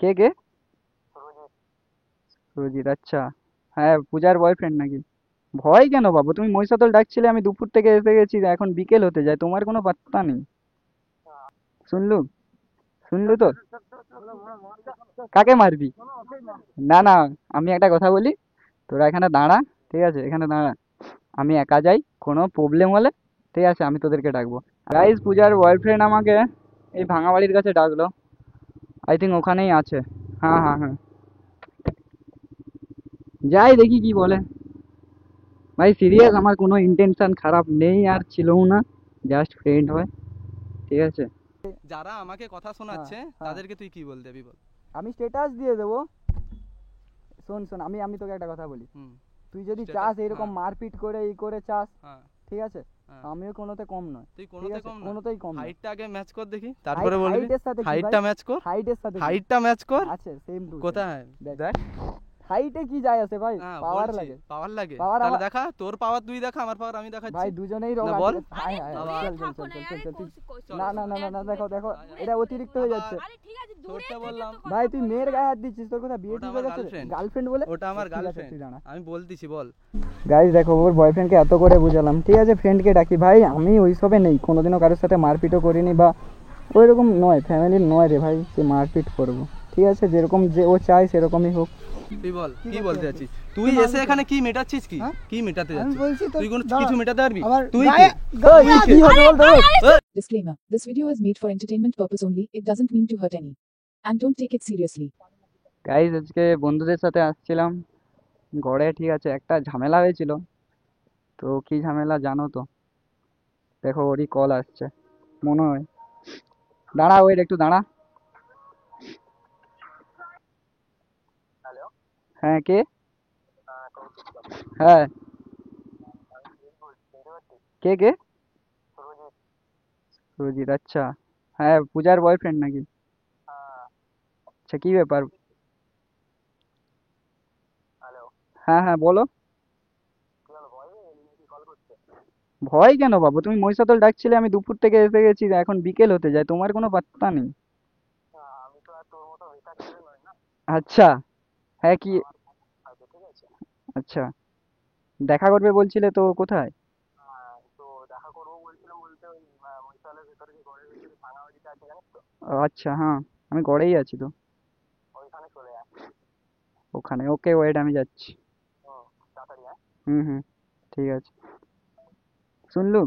কে কে? সুজিত, আচ্ছা। হ্যাঁ, পূজার বয়ফ্রেন্ড নাকি? ভয় কেন বাবু? তুমি মহিষাদল ডাকছিলে, আমি দুপুর থেকে এসে গেছি, এখন বিকেল হতে যায়, তোমার কোনো পাত্তা নেই। শুনলু? শুনলু তো? কাকে মারবি? না না, আমি একটা কথা বলি, তোরা এখানে দাঁড়া, ঠিক আছে, এখানে দাঁড়া। আমি একা যাই, কোনো প্রবলেম হলে ঠিক আছে আমি তোদেরকে ডাকবো। গাইস, পূজার বয়ফ্রেন্ড আমাকে এই ভাঙাবাড়ির কাছে ডাকলো। আই থিঙ্ক ওখানেই আছে। হ্যাঁ হ্যাঁ হ্যাঁ, যাই দেখি কি বলে। ভাই সিরিয়াস, আমার কোনো ইন্টেনশন খারাপ নেই আর ছিলও না, জাস্ট ফ্রেন্ড হয়, ঠিক আছে। যারা আমাকে কথা হ্যাঁ শোনাচ্ছে হ্যাঁ, তাদেরকে তুই কি বল দেবি বল। আমি স্ট্যাটাস দিয়ে দেবো। শোন শোন, আমি আমি তোকে একটা কথা বলি। হুম। তুই যদি স্ট্যাটাস, চাস এরকম হ্যাঁ। মারপিট করে ই করে চাস, হ্যাঁ। ঠিক আছে, হ্যাঁ। আমিও কোনোতে কম নয়। তুই ঠিক কোনোতে আছে, কম না। কোনোতেই কম নয়। হাইটটা আগে ম্যাচ কর দেখি, তারপরে বলবি। হাইটের সাথে কি ভাই? হাইটটা ম্যাচ কর। হাইটের সাথে কি হাইটটা ম্যাচ কর। আছে? Same to same. কোথায়? দেখ, দেখ। হাইটে কি যায় আছে ভাই? হ্যাঁ পাওয়ার বলছি, লাগে। পাওয়ার লাগে, পাওয়ার তাহলে আমার, দেখা তোর পাওয়ার তুই দেখা, আমার পাওয়ার আমি দেখাচ্ছি। ভাই দুজনেই রং না আছে। বল। হাই আরে হাই হাই, দূরে চল চল থাকো চল না, চল চল আরে চল তুই। চল না চল। না না না না, দেখো দেখো, আয়, আয়। এটা অতিরিক্ত হয়ে যাচ্ছে। আরে ঠিক আছে, দূরে তোরটা থেকে বললাম। তো কথা ভাই তুই বলো মেয়ের না। গায়ে হাত দিচ্ছিস, তোর কথা বিয়ে ওটা ঠিক আমার হয়ে গেছে? গার্লফ্রেন্ড। গার্লফ্রেন্ড বলে? ওটা আমার ঠিক আছে গার্লফ্রেন্ড। তুই দাঁড়া। আমি বলতেছি বল। গাইজ দেখো, ওর বয়ফ্রেন্ডকে এত করে বুঝালাম, ঠিক আছে, ফ্রেন্ডকে ডাকি। ভাই আমি ওইসবে নেই, কোনোদিনও কারোর সাথে মারপিটও করিনি বা ওইরকম নয়, ফ্যামিলির নয় রে ভাই যে মারপিট করবো। ঠিক আছে, যেরকম যে ও চায় সেরকমই হোক। তুই বল কি করতে বলতে যাচ্ছিস? যাচ্ছিস তুই? এসে এখানে কি মেটাচ্ছিস? কি হ্যাঁ? কি মেটাতে আমি যাচ্ছিস? বলছি তো, তুই কোনো দাঁড়া, কিছু মেটাতে পারবি? আবার তুই গায়ে কি? তুই কি কে? হবে বলতে হবে? Disclaimer. This video is made for entertainment purpose only. It doesn't mean to hurt any. And don't take it seriously. Guys আজকে বন্ধুদের সাথে আসছিলাম গড়ে, ঠিক আছে, একটা ঝামেলা হয়েছিল। তো কি ঝামেলা জানো তো? দেখো ওরই কল আসছে মনে হয়। দাঁড়া, ওয়েট একটু দাঁড়া। হ্যাঁ, কে? হ্যাঁ, কে কে? সুজিত, আচ্ছা। হ্যাঁ, পূজার বয়ফ্রেন্ড নাকি? আচ্ছা, কি ব্যাপার? হ্যাঁ হ্যাঁ, বলো। ভয় কেন বাবু? তুমি মহিষাদল ডাকছিলে, আমি দুপুর থেকে এসে গেছি, এখন বিকেল হতে যায়, তোমার কোনো পাত্তা নেই। আচ্ছা। হ্যাঁ, কি? আচ্ছা, দেখা করবে বলছিলে তো, কোথায়? ও আচ্ছা, হ্যাঁ, আমি গড়েই আছি তো। ওখানে, ওকে, ওয়েট, আমি যাচ্ছি। হুম হুম, ঠিক আছে। শুনলু?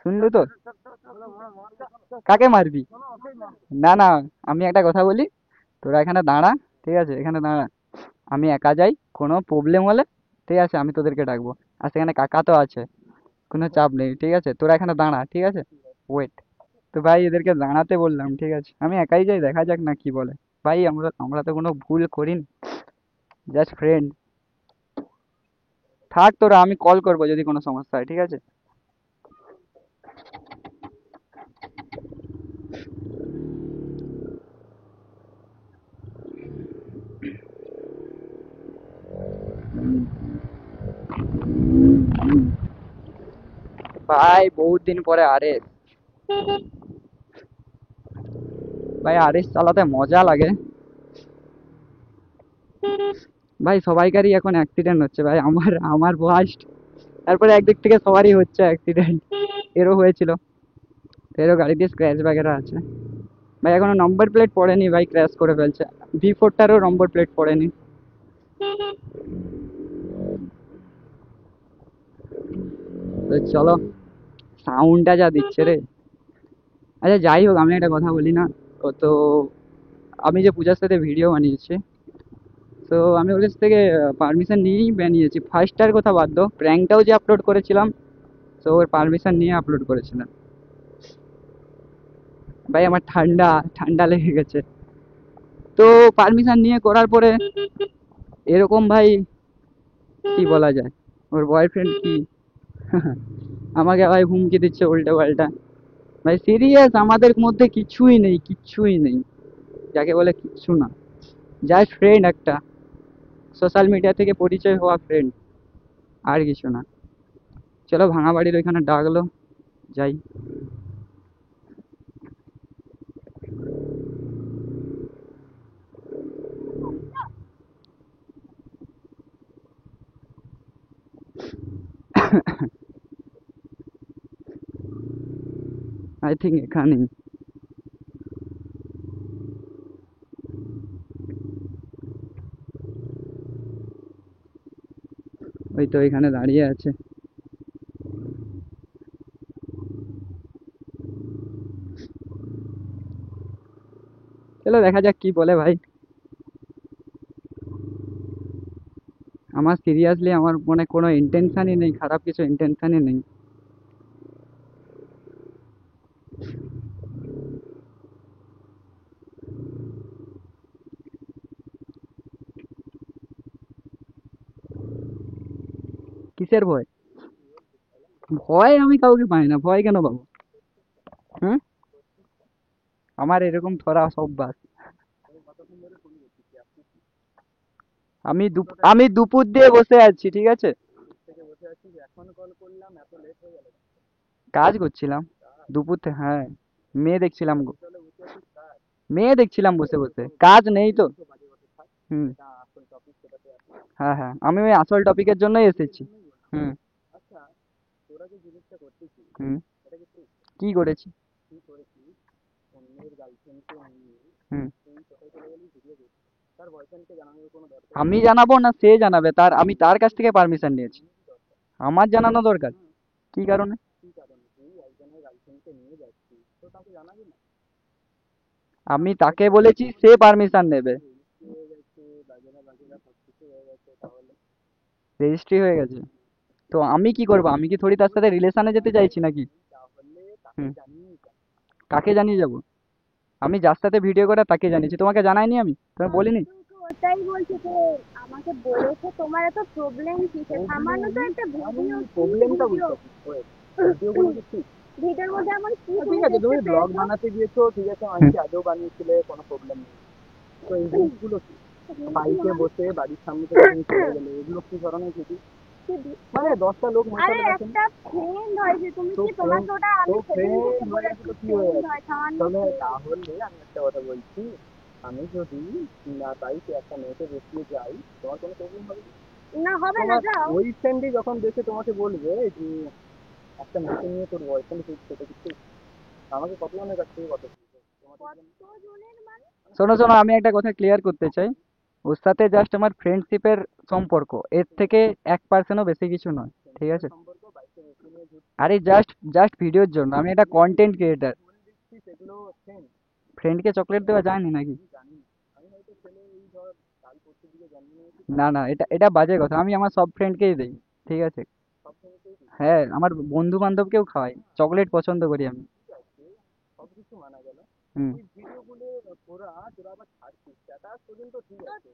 শুনলু তো? কাকে মারবি? না না, আমি একটা কথা বলি, তোরা এখানে দাঁড়া, ঠিক আছে, এখানে দাঁড়া। আমি একা যাই, কোনো প্রবলেম হলে ঠিক আছে আমি তোদেরকে ডাকবো। আর সেখানে কাকা তো আছে, কোনো চাপ নেই, ঠিক আছে, তোরা এখানে দাঁড়া, ঠিক আছে, ওয়েট। তো ভাই এদেরকে দাঁড়াতে বললাম, ঠিক আছে, আমি একাই যাই, দেখা যাক না কি বলে। ভাই আমরা আমরা তো কোনো ভুল করিনি, জাস্ট ফ্রেন্ড। থাক তোরা, আমি কল করবো যদি কোনো সমস্যা হয়, ঠিক আছে। ভাই বহুত দিন পরে আরএস, ভাই আরএস চালাতে মজা লাগে। ভাই সবাইকারই এখন অ্যাক্সিডেন্ট হচ্ছে ভাই, আমার আমার ফার্স্ট। তারপরে একদিক থেকে সবারই হচ্ছে অ্যাক্সিডেন্ট। এরও হয়েছিল, এরও গাড়ি দিয়ে স্ক্র্যাচ বাগেরা আছে। ভাই এখনো নম্বর প্লেট পড়েনি ভাই, ক্র্যাশ করে ফেলছে। V4টারও নম্বর প্লেট পড়েনি। তো চলো, সাউন্ডটা যা দিচ্ছে রে। আচ্ছা যাই হোক, আমি একটা কথা বলি না, ও তো, আমি যে পূজার সাথে ভিডিও বানিয়েছি, তো আমি ওর কাছ থেকে পারমিশন নিয়েই বানিয়েছি। ফার্স্টটার কথা বাদ দাও, প্র্যাঙ্কটাও যে আপলোড করেছিলাম, তো ওর পারমিশন নিয়ে আপলোড করেছিলাম। ভাই আমার ঠান্ডা ঠান্ডা লেগে গেছে, তো পারমিশন নিয়ে করার পরে এরকম ভাই, কি বলা যায়, ওর বয়ফ্রেন্ড কি আমাকে ভাই হুমকি দিচ্ছে উল্টো পাল্টা। ভাই সিরিয়াস, আমাদের মধ্যে কিছুই নেই, কিচ্ছুই নেই, যাকে বলে কিচ্ছু না, জাস্ট ফ্রেন্ড একটা, সোশ্যাল মিডিয়া থেকে পরিচয় হওয়া ফ্রেন্ড, আর কিছু না। চলো, ভাঙা বাড়ির ওইখানে ডাকলো, যাই। আই থিঙ্ক এখানেই। ওই তো এখানে দাঁড়িয়ে আছে। চলো দেখা যাক কি বলে ভাই। আমার সিরিয়াসলি আমার মনে কোনো ইন্টেনশনই নেই, খারাপ কিছু ইন্টেনশনই নেই। কিসের ভয়? ভয় আমি কাউকে পাই না, ভয় কেন পাবো? হুম? আমার এরকম থরা অভ্যাস। আমি দুপুর দিয়ে বসে আছি, ঠিক আছে? কাজ করছিলাম দুপুর থেকে, হ্যাঁ। মেয়ে দেখছিলাম গো। মেয়ে দেখছিলাম বসে বসে, কাজ নেই তো। হুম। হ্যাঁ হ্যাঁ, আমি ওই আসল টপিকের জন্যই এসেছি। হুম। হুম। কি করেছি? হুম। আমি জানাবো না সে জানাবে? আমি তার কাছ থেকে পারমিশন নিয়েছি। আমার জানানো দরকার? কি কারণে? আমি তাকে বলেছি, সে পারমিশন নেবে। রেজিস্ট্রি হয়ে গেছে তো আমি কি করবো? আমি কি থোড়ি তার সাথে রিলেশনে যেতে চাইছি নাকি? হুম। কাকে জানিয়ে যাবো? আমি যার সাথে ভিডিও করা তাকে জানিয়েছি, তোমাকে জানাইনি? আমি তোমাকে বলিনি? ওটাই বলছি যে আমাকে বলেছে তোমার এত প্রবলেম কিসের, সামান্য তো একটা ভিডিও, প্রবলেমটা ভিডিওর মধ্যে আমার কি ঠিক আছে, তুমি ব্লগ বানাতে গিয়েছো, ঠিক আছে, আমি আগেও বানিয়েছিলে, কোনো প্রবলেম নেই। তো এই জিনিসগুলো কি বাইকে বসে বাড়ির সামনে থেকে তুমি চলে গেলে, এগুলো কি ধরনের কিছু? মানে 10টা লোক আরে মাথায় রাখেন। একটা ফ্রেন্ড হয় যে তুমি কি তোমাকে ওটা আমি সেদিন থেকে বলেছি ফ্রেন্ড হয় সামান্য তাহলে আমি একটা কথা বলছি, আমি যদি বাইকে একটা মেয়েকে বসিয়ে যাই, তোমার কোনো প্রবলেম হবে? না হবে না, যাও। ওই ফ্রেন্ডই যখন দেখে তোমাকে বলবে যে একটা মেয়েকে নিয়ে তোর বয়ফ্রেন্ড সেটা কিছু, আমাকে কতজনের কাছ থেকে কত কতজনের মানে? শোনো শোনো, আমি একটা কথা ক্লিয়ার করতে চাই। ওর সাথে জাস্ট আমার ফ্রেন্ডশিপের সম্পর্ক, এর থেকে 1%ও বেশি কিছু নয়, ঠিক আছে? আরে জাস্ট জাস্ট ভিডিওর জন্য, আমি একটা কন্টেন্ট ক্রিয়েটার। ফ্রেন্ডকে চকলেট দেওয়া যায়নি নাকি? না না, এটা এটা বাজে কথা। আমি আমার সব ফ্রেন্ডকেই দিই, ঠিক আছে? হ্যাঁ, আমার বন্ধু বান্ধবকেও খাওয়াই, চকলেট পছন্দ করি আমি। হুম।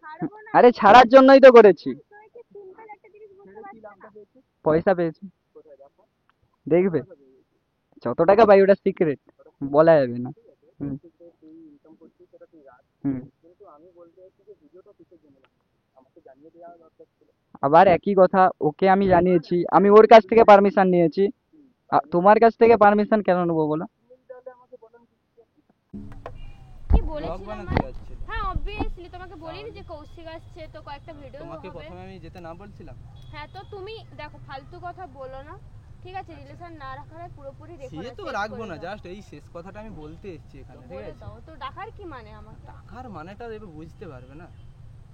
ছাড়বো না, আরে ছাড়ার জন্যই তো করেছি। সিম্পল একটা জিনিস বুঝতে পারছি না। পয়সা পেয়েছি, দেখবে। যত টাকা পাই ওটা সিক্রেট, বলা যাবে না। হুম। হুম। আবার একই কথা, ওকে আমি জানিয়েছি, আমি ওর কাছ থেকে পারমিশন নিয়েছি। তোমার কাছ থেকে পারমিশন কেন নেবো বলো? কি ব্লগ বলেছিলাম বানাতে যাচ্ছিল। হ্যাঁ অবভিয়াসলি তোমাকে বলিনি যে কৌশিক আসছে তো কয়েকটা ভিডিও তোমাকে হবে। প্রথমে আমি যেতে না বলছিলাম? হ্যাঁ তো তুমি দেখো ফালতু কথা বলো না, ঠিক আছে? রিলেশন না রাখার হয় পুরোপুরি রেখো সে না, তো শেষ রাখবো করে না, দাও। জাস্ট এই শেষ কথাটা আমি বলতে এসেছি এখানে, ঠিক বলে আছে? দাও তো, ডাকার কি মানে আমার? টাকার মানেটা এবার বুঝতে পারবে না।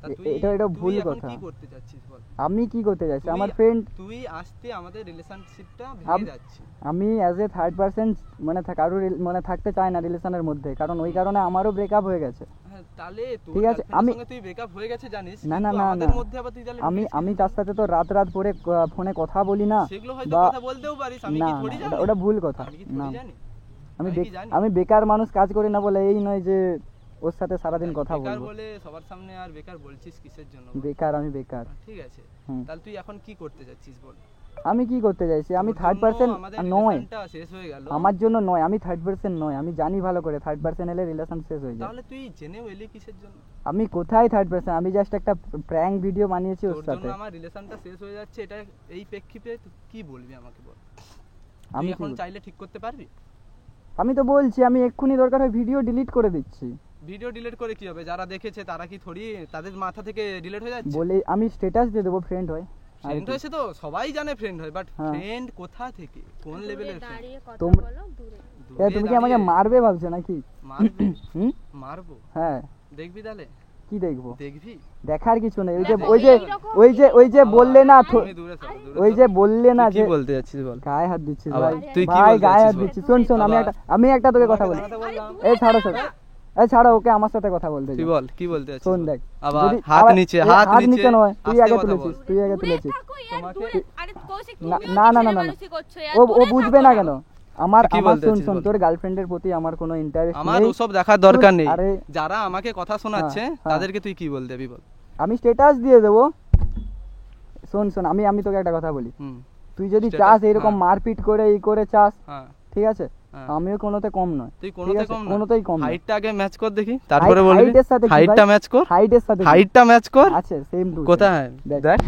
তা তুই এটা তুই ভুল এখন কথা। কি করতে চাচ্ছিস বল? আমি কি করতে চাইছি? তুই আমার ফ্রেন্ড, তুই আসতে আমাদের রিলেশনশিপটা ভেঙে যাচ্ছে। আমি অ্যাজ এ থার্ড পার্সন মানে কারোর মানে থাকতে চাই না রিলেশনের মধ্যে, কারণ ওই কারণে আমারও ব্রেকআপ হয়ে গেছে। হ্যাঁ তাহলে তোর ঠিক আছে, গার্লফ্রেন্ডের আমি সঙ্গে তুই ব্রেকআপ হয়ে গেছে জানিস, না না কিন্তু না আমাদের না, মধ্যে আবার তুই তাহলে আমি ঢুকেছিস আমি কেন? তার সাথে তো রাত রাত ভরে ফোনে কথা বলি না। সেগুলো হয়তো বা কথা বলতেও পারিস, আমি না কি না, থোড়ি জানি? ওটা ভুল কথা। আমি কি না, থোড়ি জানি? আমি আমি কি জানি? আমি বেকার মানুষ, কাজ করি না বলে এই নয় যে ওর সাথে সারাদিন কথা বেকার বলবো। বলে সবার সামনে আর বেকার বলছিস কিসের জন্য বল? বেকার, আমি বেকার। ঠিক আছে, হুম। তাহলে তুই এখন কি করতে যাচ্ছিস বল? আমি কি করতে চাইছি? আমি তোর থার্ড জন্য পার্সন আমাদের নয়। রিলেশনটা শেষ হয়ে গেল। আমার জন্য নয়, আমি থার্ড পার্সন নয়, আমি জানি ভালো করে থার্ড পার্সন এলে রিলেশন শেষ হয়ে যায়। তাহলে তুই জেনেও এলি কিসের জন্য? আমি কোথায় থার্ড পার্সন? আমি জাস্ট একটা প্র্যাঙ্ক ভিডিও বানিয়েছি ওর তোর সাথে। জন্য আমার রিলেশনটা শেষ হয়ে যাচ্ছে, এটা এই প্রেক্ষিতে তুই কি বলবি আমাকে বল? আমি তুই কি এখন বলবো? চাইলে ঠিক করতে পারবি? আমি তো বলছি, আমি এক্ষুনি দরকার হয় ভিডিও ডিলিট করে দিচ্ছি। ভিডিও ডিলিট করে কি হবে? যারা দেখেছে তারা কি থোড়ি তাদের মাথা থেকে ডিলিট হয়ে যাচ্ছে? বলে আমি স্ট্যাটাস দিয়ে দেবো, ফ্রেন্ড হয়। ফ্রেন্ড কি? হয়েছে তো সবাই জানে ফ্রেন্ড হয়, বাট হ্যাঁ। ফ্রেন্ড কোথা থেকে, কোন লেভেলের ফ্রেন্ড? দাঁড়িয়ে কথা তোম- বলো দূরে। তুমি কি আমাকে মারবে ভাবছো নাকি? মারবে? হুম? মারবো? হ্যাঁ, দেখবি তাহলে? কি দেখবো? দেখবি? দেখার কিছু নেই। দেখো, ওই যে এইরকম ওই যে বললে না তুমি দূরে সরো, দূরে ওই সরো। যে বললে না তুই কি যে বলতে যাচ্ছিস বল? গায়ে হাত দিচ্ছিস আবার ভাই। তুই কি ভাই বলতে গায়ে হাত যাচ্ছিস বল? দিচ্ছিস। শোন আবার- আমি একটা তোকে কথা বলি। তোমাকে বললাম। এই ছাড়ো এই ছাড়ো, ওকে আমার সাথে কথা বলতে তুই দাও। বল কি বলতে যাচ্ছিস শোন বল। দেখ, আবার যদি হাত আবার- নিচে, এই হাত নিচে নয়, তুই আস্তে আগে কথা তুলেছিস, বল। তুই আগে দূরে তুলেছিস। থাকো ইয়ার, তোমাকে- দূরে। আরে কৌশিক না তুমিও না তো না না ছেলে না, মানুষই করছো ইয়ার, ও দূরে বুঝবে থাকো না কেন? আমার কি আমার বলতে শুন চাচ্ছিস শোন, বল। তোর গার্লফ্রেন্ডের প্রতি আমার কোনো ইন্টারেস্ট আমার নেই। ওসব দেখার দরকার নেই। আরে যারা আমাকে কথা শোনাচ্ছে হ্যাঁ। তাদেরকে তুই কি বলতে যাবি বল। আমি স্ট্যাটাস দিয়ে দেবো। শোন আমি তোকে একটা কথা বলি। হুম, তুই যদি Status, চাস এরকম হ্যাঁ। মারপিট করে এই করে চাস, হ্যাঁ ঠিক আছে, হ্যাঁ। আমিও কোনোতে কম নয়। তুই ঠিক কোনোতে আছে? কম না। কোনোতেই কম নয়। হাইটটা আগে ম্যাচ কর দেখি, তারপরে বলবি। হাইটের সাথে কি হাইটটা ভাই? ম্যাচ কর, হাইটের সাথে কি? হাইটটা ম্যাচ কর। আছে সেম টু কোথায় দেখ। দেখ?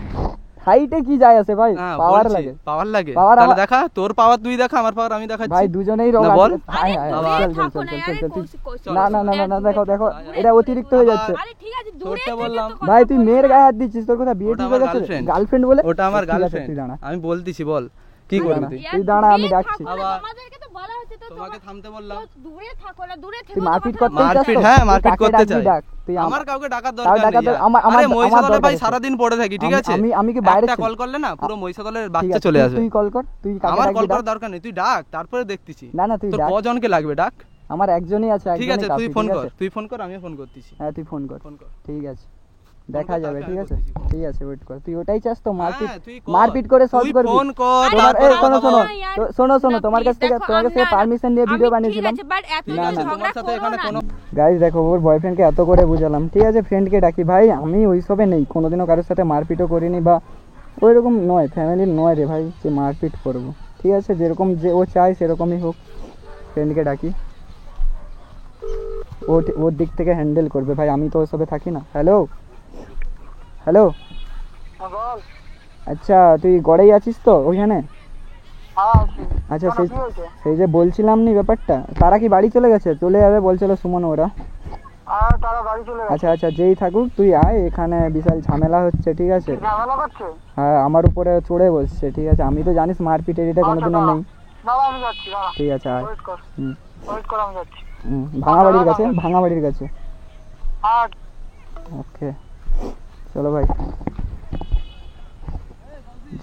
হাইটে কি যায় আছে ভাই? হ্যাঁ, পাওয়ার বলছি, লাগে। পাওয়ার লাগে। Power তাহলে আমার- দেখা, তোর পাওয়ার তুই দেখা, আমার পাওয়ার আমি দেখাচ্ছি। ভাই দুজনেই রোগ না, বল। আছে। হায়, হায়, আবার- চল, চল, থাকো চল, না চল, ইয়ার, চল, চল, কৌশিক, কৌশিক। চল, না চল। না না না না, দেখো এটা অতিরিক্ত হয়ে যাচ্ছে। আরে ঠিক আছে, দূরে ছোট্ট থেকে বললাম। তো কথা ভাই তুই বলো মেয়ের না। গায়ে হাত দিচ্ছিস, তোর কথা বিয়ে ওটা ঠিক আমার হয়ে গেছে? girlfriend। গার্লফ্রেন্ড বলে? ওটা আমার ঠিক আছে, গার্লফ্রেন্ড, তুই দাঁড়া। আমি বলতেছি বল কি তুই করবি দাঁড়া। তুই? ইয়ার, তুই দাঁড়া, আমি দূরে ডাকছি। থাকো না, আবার- তোমাদেরকে তো বলা হচ্ছে তো তোমাকে থামতে বললাম। দূরে থাকো না, দূরে তুই থেকো, মারপিট কথা করতে বলো। চাস মারপিট, তো? হ্যাঁ, তুই মারপিট কাকে করতে ডাকবি চাই। ডাক। তুই আমার কাউকে ডাকার তাও দরকার ডাকার নেই। দর- আমার- আরে আমার মহিষাদলে দরকার ভাই আছে। সারাদিন পড়ে থাকি, ঠিক আছে? আমি কি বাইরে একটা ছিলাম? কল করলে না পুরো মহিষাদলের ঠিক বাচ্চা আছে, চলে তুই- আসবে। তুই কল কর, তুই কাকে আমার ডাকবি কল ডাক। করার দরকার নেই, তুই ডাক, তারপরে দেখতেছি। না না, তুই তোর ডাক। কজনকে লাগবে ডাক। আমার একজনই আছে, ঠিক একজনই আছে, তুই কাফি, ফোন ঠিক কর, আছে? তুই ফোন কর, আমিও ফোন করতেছি। হ্যাঁ তুই ফোন কর। ফোন কর। ঠিক আছে, দেখা কর, যাবে। তারপরে ঠিক আমি আছে, বলতেছি, ঠিক আছে, ওয়েট কর। তুই ওটাই চাস তো, মারপিট হ্যাঁ, তুই কর। মারপিট করে সলভ তুই করবি? ফোন কর, তোমার তারপরে এই শোনো কথা শোনো বল। ইয়ার, শোনো না, তোমার কাছ please থেকে দেখো, তোমার কাছ থেকে আমরা- পারমিশন নিয়ে আমি ভিডিও ঠিক বানিয়েছিলাম। আছে, but এত না, কিছু না। ঝগড়া তোমার সাথে করো এখানে না। কোনো গাইস দেখো, ওর বয়ফ্রেন্ডকে এত করে বুঝালাম, ঠিক আছে, ফ্রেন্ডকে ডাকি। ভাই আমি ওইসবে নেই, কোনোদিনও কারোর সাথে মারপিটও করিনি বা ওই রকম নয়, ফ্যামিলির নয় রে ভাই যে মারপিট করবো। ঠিক আছে, যেরকম যে ও চায় সেরকমই হোক। ফ্রেন্ডকে ডাকি, ওর দিক থেকে হ্যান্ডেল করবে ভাই, আমি তো ওসবে থাকি না। হ্যালো হ্যালো, আচ্ছা তুই গড়েই আছিস তো ওইখানে? আচ্ছা সেই যে বলছিলাম নি ব্যাপারটা, তারা কি বাড়ি চলে গেছে? চলে যাবে বলছিল সুমন ওরা। আচ্ছা আচ্ছা, যেই থাকুক তুই আয়, এখানে বিশাল ঝামেলা হচ্ছে, ঠিক আছে? হ্যাঁ, আমার উপরে চড়ে বসছে, ঠিক আছে? আমি তো জানিস মারপিট এরিটা কোনোদিনও নেই। ঠিক আছে আয়। হুম ভাঙা বাড়ির কাছে। ওকে চলো ভাই,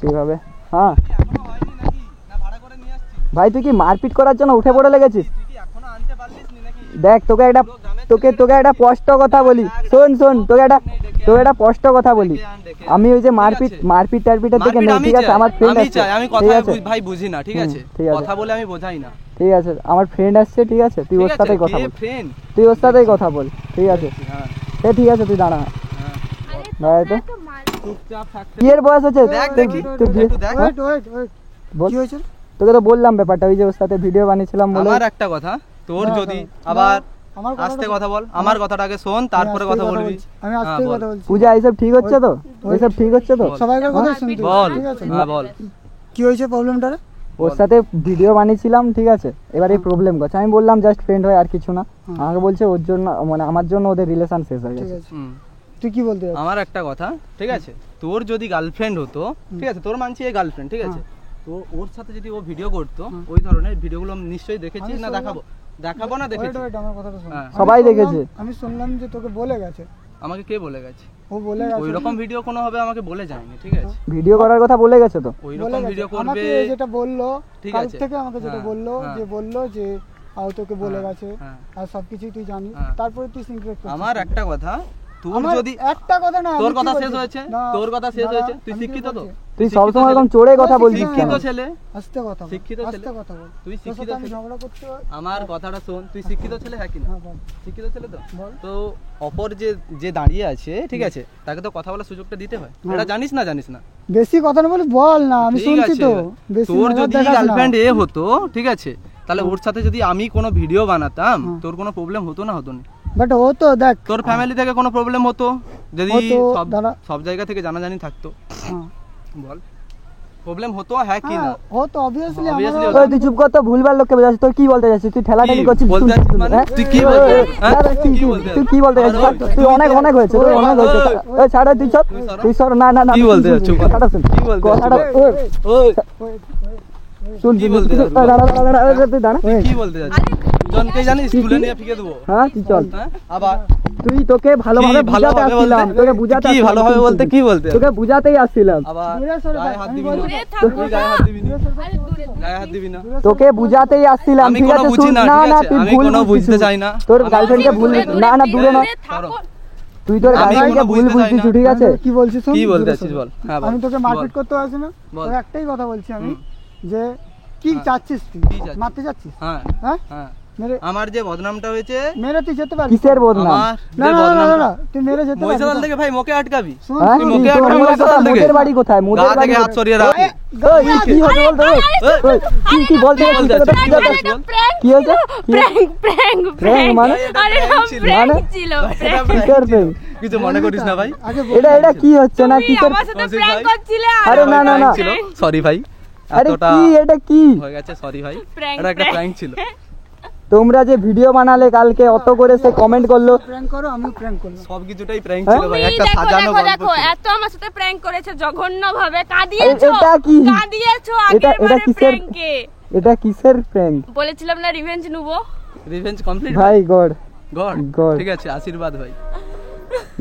যেভাবে। হ্যাঁ এখনো হয়নি নাকি? না ভাড়া করে নিয়ে আসছিস? ভাই, তুই কি মারপিট করার জন্য উঠে পড়ে লেগেছিস? তুই কি এখনো আনতে পারলিস নি নাকি? দেখ তোকে একটা স্পষ্ট কথা বলি, শোন তোকে একটা স্পষ্ট কথা বলি। আমি ওই যে মারপিট টারপিটের দিকে নেই, ঠিক আছে? আমার ফ্রেন্ড আছে, আমি ঠিক কথা আছে? ভাই বুঝি না, ঠিক হুম, আছে? ঠিক আছে। কথা বলে আমি বোঝাই না। ঠিক আছে, আমার ফ্রেন্ড আসছে, ঠিক আছে? তুই ওর সাথেই কথা বল, ফ্রেন্ড। তুই ওর সাথেই কথা বল, ঠিক আছে? হ্যাঁ ঠিক আছে, তুই দাঁড়া। হ্যাঁ, আরে ভাই তো তোমরা তো মার চুপচাপ থাকতে। কি এর বয়স হচ্ছে? দেখ তুই- দেখি, তুই বিয়ে- একটু দেখ। হ্যাঁ? বল। তোকে তো বললাম ব্যাপারটা, ওই যে ওর সাথে ভিডিও বানিয়েছিলাম বলে। আমার একটা কথা, তোর যদি আবার আস্তে কথা বল, আমার কথাটা আগে শোন, তারপরে কথা বলবি। আমি হ্যাঁ, আজকেই বল। কথা বলছি। পূজা এইসব ঠিক হচ্ছে তো? এইসব ঠিক হচ্ছে তো? বল। সবাইকার কথা শুনতে হবে, বল, ঠিক আছে? হ্যাঁ বল। কি হয়েছে প্রবলেমটা রে? ওর সাথে ভিডিও বানিয়েছিলাম, ঠিক আছে? এবার এই প্রবলেম করছে, আমি বললাম জাস্ট ফ্রেন্ড হয়, আর কিছু না। আমাকে বলছে ওর জন্য, মানে আমার জন্য ওদের রিলেশন শেষ হয়ে ঠিক গেছে। আছে, হুম। তুই কি বলতে চাচ্ছিস? আমার একটা কথা, ঠিক আছে? তোর যদি গার্লফ্রেন্ড হতো, ঠিক আছে, তোর মানছি এই গার্লফ্রেন্ড, ঠিক আছে? তো ওর সাথে যদি ও ভিডিও করতো, ওই ধরনের ভিডিওগুলো নিশ্চয়ই দেখেছিস আমি না? শুনলাম- দেখাবো না, দেখেছিস? Wait, আমার কথাটা শোন। হ্যাঁ। আমি সবাই শুনলাম- দেখেছে। আমি শুনলাম যে তোকে বলে গেছে। আমাকে কে বলে গেছে? ও বলে গেছে। ওই রকম ভিডিও কোনো হবে আমাকে বলে যায়নি, ঠিক আছে? ভিডিও করার কথা বলে গেছে তো? ওই বলে রকম গেছে। ভিডিও করবে, আমাকে যেটা বললো, ঠিক কাল আছে। থেকে আমাকে যেটা হ্যাঁ, বললো, হ্যাঁ। যে বললো যে তোকে বলে হ্যাঁ, গেছে হ্যাঁ। আর সবকিছুই তুই জানিস, হ্যাঁ। তারপরে তুই সিক্রেট করছিস। আমার একটা কথা, তোর আমার যদি একটা কথা না, তোর আমি কি কথা বলছি? শেষ হয়েছে, না, তোর কথা শেষ দাঁড়া, হয়েছে, তুই আমি কি শিক্ষিত তো? বলছি? তুই শিক্ষিত সবসময় ছেলে। এরকম চড়ে কথা তুই বলছিস শিক্ষিত কেন? ছেলে, আস্তে কথা বল, শিক্ষিত ছেলে। আস্তে কথা বল। তুই তোর শিক্ষিত সাথে আমি ছেলে। ঝগড়া করতে আমার কথাটা শোন, তুই শিক্ষিত ছেলে, হ্যাঁ কি না? হ্যাঁ, বল। শিক্ষিত ছেলে তো? বল। তো অপর যে দাঁড়িয়ে আছে, ঠিক আছে, তাকে তো কথা বলার সুযোগটা দিতে হয়। এটা জানিস না? জানিস না? বেশি কথা না বলে বল না, আমি ঠিক শুনছি আছে। তো। বেশি তোর মেজাজ যদি দেখাস না। গার্লফ্রেন্ড হতো, ঠিক আছে, তাহলে ওর সাথে যদি আমি কোনো ভিডিও বানাতাম, তোর কোনো প্রবলেম হতো না? হতো না? বাট ও তো দেখ, তোর ফ্যামিলি থেকে কোনো প্রবলেম হতো যদি হতো, দাঁড়া। সব জায়গা থেকে জানাজানি থাকতো? হ্যাঁ, বল। প্রবলেম হতো হ্যাঁ কি না হ্যাঁ, ও তো অবভিয়াসলি Obviously আমার ওই তুই চুপ কর তো, ভুলভাল লোককে বোঝাচ্ছিস। তুই কি বলতে যাচ্ছিস? তুই ঠেলাঠেলি কি করছিস। বলতে যাচ্ছিস মানে? তুই কি বলতে যাচ্ছিস? হ্যাঁ? তুই কি বলতে তুই কি বলতে যাচ্ছিস? আরে তুই অনেক অনেক হয়েছে, তোর অনেক হয়েছে। ওই ছাড়, তুই চল, তুই সর। না না না, কি তুই বলতে শুন, যাচ্ছিস? কথাটা শুন, কি বলতে কথাটা যাচ্ছিস? ওই, ওই শুন, কি শুন, বলতে তুই যাচ্ছিস? দাঁড়া, দাঁড়া, দাঁড়া, দাঁড়া, তুই দাঁড়া। কি বলতে যাচ্ছিস? জনকে জানিস স্কুলে নিয়ে ফিকে দেবো। হ্যাঁ, তুই চল। হ্যাঁ আবার তুই তোকে ভালোভাবে কি বুঝাতে ভালোভাবে আসছিলাম, বলতে? তোকে বুঝাতে কি আসছিলাম, ভালোভাবে শুন, বলতে শুন, কি বলতে? তোকে বুঝাতেই আসছিলাম, আবার দূরে সরে গায়ে যা, হাত আমি দিবি না। দূরে থাকো তুই গায়ে হাত দিবি না। গায়ে হাত দিবি না। তোকে বুঝাতেই আসছিলাম, আমি ঠিক কোনো আছে? বুঝি শুন, না, না ঠিক না, আছে? তুই আমি ভুল কোনো বুঝছিস। বুঝতে চাই না। তোর আমি- গার্লফ্রেন্ডকে ভুল, না না, দূরে নয়, থাকো। তুই তোর আমি গার্লফ্রেন্ডকে কোনো ভুল বুঝতে চাই বুঝছিস, না। ঠিক আছে? আমি কি বলছিস শোন, কি বলতে দূরে যাচ্ছিস সরে। বল? হ্যাঁ বল। আমি তোকে মারপিট বল। করতে আসি না, বল। তোর একটাই কথা বলছি আমি, হুম। যে কি হ্যাঁ। চাচ্ছিস তুই? কি চাচ্ছিস? মারতে চাচ্ছিস? হ্যাঁ হ্যাঁ, হ্যাঁ মেরে আমার যে বদনামটা হয়েছে, মেরে তুই যেতে পারবি? কিসের বদনাম? আমার না যে না না, না বদনামটা- না, তুই মেরে যেতে পারবি? মহিষাদল থেকে ভাই মোকে আটকাবি? শুন, হ্যাঁ, তুই শুন, মুখে তোর আটকাবি মোদের মহিষাদল কোথায়? থেকে? মোদের বাড়ি কোথায়? মোদের গা বাড়ি থেকে হাত কোথায়? সরিয়ে রাখ। ওই, কি হচ্ছে বলতো? ওই, কি বলতে কি বলতে যাচ্ছিস? যাচ্ছিস? তোকে কি কি বলতে বলতে- যাচ্ছিস? কি হয়েছে? কি- প্র্যাঙ্ক প্র্যাঙ্ক Prank মানে? আরে না Prank ছিল। প্র্যাঙ্ক মানে? ছিল এটা prank। কিসের prank? কিছু মনে করিস না ভাই। আগে এটা এটা কি হচ্ছে না? তুমি কিসের? আমার সাথে কৌশিক প্র্যাঙ্ক ভাই। করছিলে আর আরে না, না, না। ছিল সরি ভাই, আরে এতটা কি, এটা কি? হয়ে গেছে সরি ভাই। Prank, এটা একটা prank। প্র্যাঙ্ক ছিল। তোমরা যে ভিডিও বানালে কালকে, অত করে সে কমেন্ট করলো, প্র্যাঙ্ক করো, আমিও প্র্যাঙ্ক করলাম। সবকিছুটাই প্র্যাঙ্ক হ্যাঁ? ছিল ভাই, তুমি একটা দেখো সাজানো দেখো গল্প দেখো ছিল। এত আমার সাথে প্র্যাঙ্ক করেছে জঘন্য ভাবে, কাঁদিয়েছো এটা কি? কাঁদিয়েছো এটা আগের বারে কিসের? প্র্যাঙ্কে। এটা কিসের প্র্যাঙ্ক? বলেছিলাম না রিভেঞ্জ নেবো। রিভেঞ্জ কমপ্লিট ভাই গড, গড God. ঠিক আছে, আশীর্বাদ ভাই।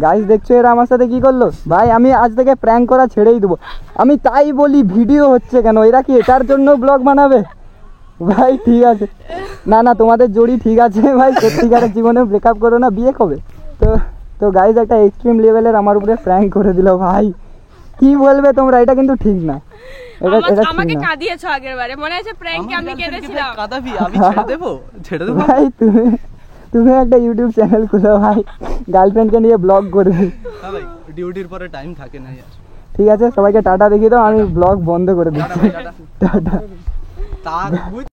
গাইস দেখছো এরা আমার সাথে কি করলো? ভাই আমি আজ থেকে প্র্যাঙ্ক করা ছেড়েই দেবো। আমি তাই বলি ভিডিও হচ্ছে কেন, এরা কি এটার জন্য ব্লগ বানাবে? ভাই ঠিক আছে, না না, তোমাদের জড়ি ঠিক আছে ভাই, সত্যিকারের জীবনে ব্রেকআপ করো না, বিয়ে কবে? তো তো গাইস একটা এক্সট্রিম লেভেলের আমার উপরে প্র্যাঙ্ক করে দিল ভাই, কি বলবে তোমরা? এটা কিন্তু ঠিক না, এটা এটা আমাকে ঠিক না কাঁদিয়েছো আগের বারে, মনে আছে প্র্যাঙ্কে আমি কেঁদেছিলাম। কাদাবি আমি ছেড়ে দেবো, ছেড়ে দেবো। ভাই। তুমি একটা ইউটিউব চ্যানেল খুলো ভাই, গার্লফ্রেন্ডকে নিয়ে ব্লগ করবে। হ্যাঁ ভাই, ডিউটির পরে টাইম থাকে না यार। ঠিক আছে, সবাইকে টাটা দেখিয়ে দাও, আমি ব্লগ বন্ধ করে দিচ্ছি। টাটা। টাটা। তা বুঝ